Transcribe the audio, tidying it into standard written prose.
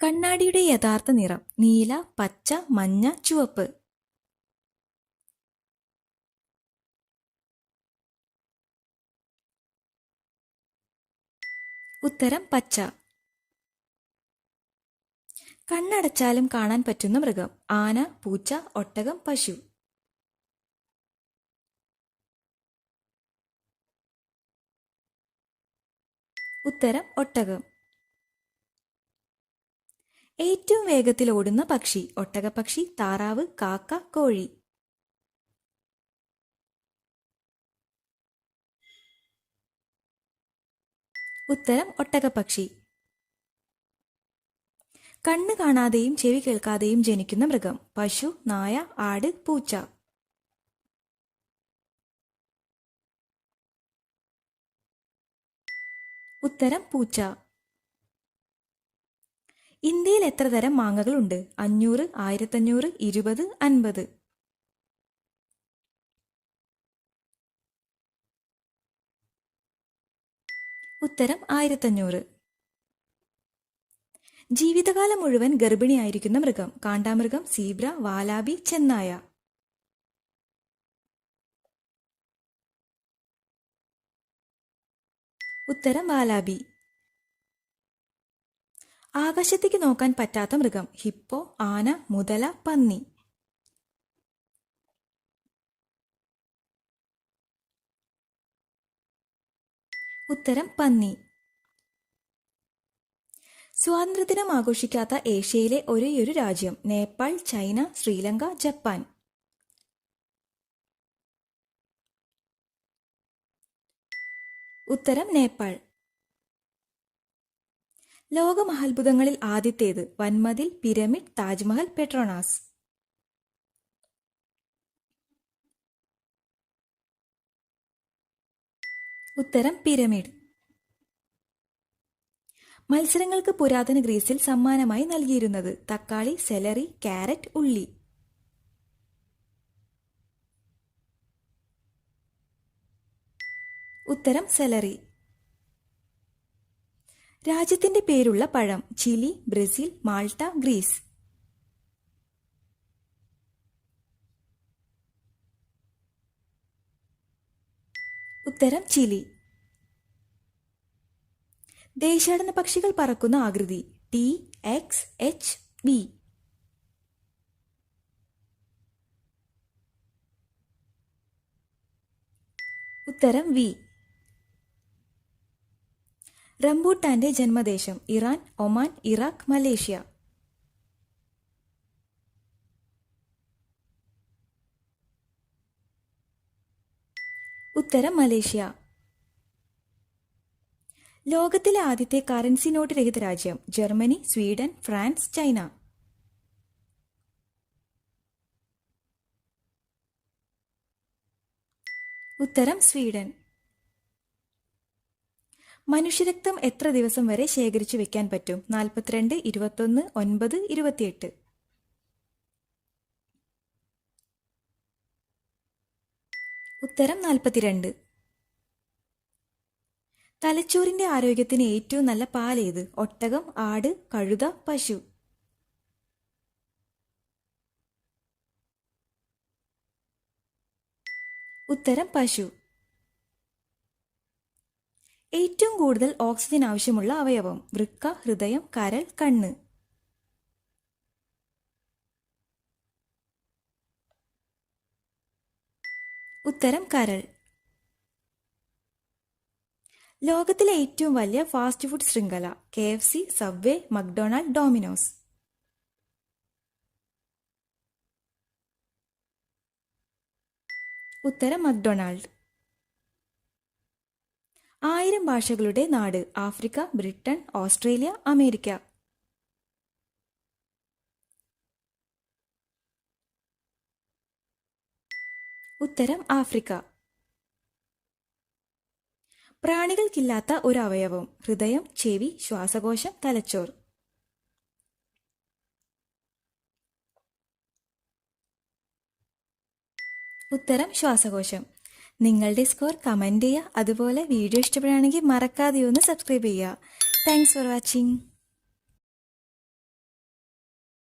കണ്ണാടിയുടെ യഥാർത്ഥ നിറം നീല, പച്ച, മഞ്ഞ, ചുവപ്പ്. ഉത്തരം പച്ച. കണ്ണടച്ചാലും കാണാൻ പറ്റുന്ന മൃഗം ആന, പൂച്ച, ഒട്ടകം, പശു. ഉത്തരം ഒട്ടകം. ഏറ്റവും വേഗത്തിൽ ഓടുന്ന പക്ഷി ഒട്ടകപ്പക്ഷി, താറാവ്, കാക്ക, കോഴി. ഉത്തരം ഒട്ടകപ്പക്ഷി. കണ്ണ് കാണാതെയും ചെവി കേൾക്കാതെയും ജനിക്കുന്ന മൃഗം പശു, നായ, ആട്, പൂച്ച. ഉത്തരം പൂച്ച. ഇന്ത്യയിൽ എത്ര തരം മാങ്ങകളുണ്ട്? 500, 1500, 20, 50. ഉത്തരം 1500. ജീവിതകാലം മുഴുവൻ ഗർഭിണിയായിരിക്കുന്ന മൃഗം കാണ്ടാമൃഗം, സീബ്ര, വാലാബി, ചെന്നായ. ഉത്തരം വാലാബി. ആകാശത്തേക്ക് നോക്കാൻ പറ്റാത്ത മൃഗം ഹിപ്പോ, ആന, മുതല, പന്നി. ഉത്തരം പന്നി. സ്വാതന്ത്ര്യദിനം ആഘോഷിക്കാത്ത ഏഷ്യയിലെ ഒരേയൊരു രാജ്യം നേപ്പാൾ, ചൈന, ശ്രീലങ്ക, ജപ്പാൻ. ഉത്തരം നേപ്പാൾ. ലോകമഹാത്ഭുതങ്ങളിൽ ആദ്യത്തേത് വൻമതിൽ, പിരമിഡ്, താജ്മഹൽ, പെട്രോണാസ്. ഉത്തരം പിരമിഡ്. മത്സരങ്ങൾക്ക് പുരാതന ഗ്രീസിൽ സമ്മാനമായി നൽകിയിരുന്നത് തക്കാളി, സെലറി, ക്യാരറ്റ്, ഉള്ളി. ഉത്തരം സെലറി. രാജ്യത്തിന്റെ പേരുള്ള പഴം ചിലി, ബ്രസീൽ, മാൾട്ട, ഗ്രീസ്. ഉത്തരം ചിലി. ദേശാടന പക്ഷികൾ പറക്കുന്ന ആകൃതി ടി, എക്സ്, എച്ച്, ബി. ഉത്തരം വി. റംബൂട്ടാന്റെ ജന്മദേശം ഇറാൻ, ഒമാൻ, ഇറാഖ്, മലേഷ്യ. ഉത്തരം മലേഷ്യ. ലോകത്തിലെ ആദ്യത്തെ കറൻസി നോട്ട് രഹിത രാജ്യം ജർമ്മനി, സ്വീഡൻ, ഫ്രാൻസ്, ചൈന. ഉത്തരം സ്വീഡൻ. മനുഷ്യരക്തം എത്ര ദിവസം വരെ ശേഖരിച്ചു വെക്കാൻ പറ്റും? 42, 21, 9, 28. ഉത്തരം 42. തലച്ചോറിന്റെ ആരോഗ്യത്തിന് ഏറ്റവും നല്ല പാലേത്? ഒട്ടകം, ആട്, കഴുത, പശു. ഉത്തരം പശു. ഏറ്റവും കൂടുതൽ ഓക്സിജൻ ആവശ്യമുള്ള അവയവം വൃക്ക, ഹൃദയം, കരൾ, കണ്ണ്. ഉത്തരം കരൾ. ലോകത്തിലെ ഏറ്റവും വലിയ ഫാസ്റ്റ് ഫുഡ് ശൃംഖല KFC, സബ്വേ, മക്ഡൊണാൾഡ്, ഡോമിനോസ്. ഉത്തരം മക്ഡൊണാൾഡ്. 1000 ഭാഷകളുടെ നാട് ആഫ്രിക്ക, ബ്രിട്ടൻ, ഓസ്ട്രേലിയ, അമേരിക്ക. ഉത്തരം ആഫ്രിക്ക. പ്രാണികൾക്കില്ലാത്ത ഒരു അവയവം ഹൃദയം, ചെവി, ശ്വാസകോശം, തലച്ചോർ. ഉത്തരം ശ്വാസകോശം. നിങ്ങളുടെ സ്കോർ കമൻറ്റ് ചെയ്യുക. അതുപോലെ വീഡിയോ ഇഷ്ടപ്പെടുകയാണെങ്കിൽ മറക്കാതെ ഒന്ന് സബ്സ്ക്രൈബ് ചെയ്യുക. Thanks for watching.